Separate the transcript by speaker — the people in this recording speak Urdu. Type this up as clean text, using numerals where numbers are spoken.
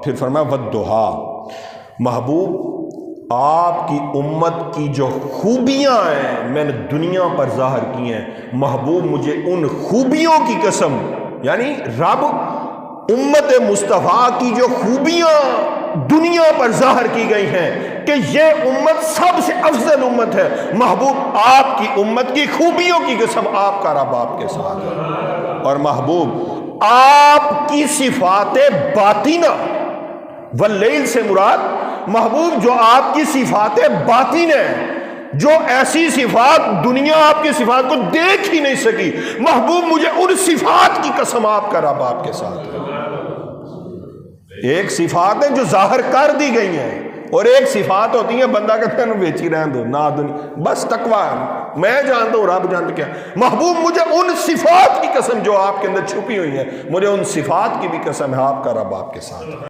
Speaker 1: پھر فرمایا ودھا، محبوب آپ کی امت کی جو خوبیاں ہیں میں نے دنیا پر ظاہر کی ہیں، محبوب مجھے ان خوبیوں کی قسم، یعنی رب امت مصطفیٰ کی جو خوبیاں دنیا پر ظاہر کی گئی ہیں کہ یہ امت سب سے افضل امت ہے، محبوب آپ کی امت کی خوبیوں کی قسم آپ کا رب آپ کے ساتھ ہے۔ اور محبوب آپ کی صفات باطنہ، واللیل سے مراد محبوب جو آپ کی صفات باطن ہیں، جو ایسی صفات دنیا آپ کی صفات کو دیکھ ہی نہیں سکی، محبوب مجھے ان صفات کی قسم آپ کا رب آپ کے ساتھ ہے۔ ایک صفات ہیں جو ظاہر کر دی گئی ہیں، اور ایک صفات ہوتی ہیں بندہ کہتا ہے بیچی رہن دو نہ دنیا، بس تقویٰ ہے، میں جانتا ہوں رب جانتا کیا۔ محبوب مجھے ان صفات کی قسم جو آپ کے اندر چھپی ہوئی ہیں، مجھے ان صفات کی بھی قسم ہے آپ کا رب آپ کے ساتھ ہے۔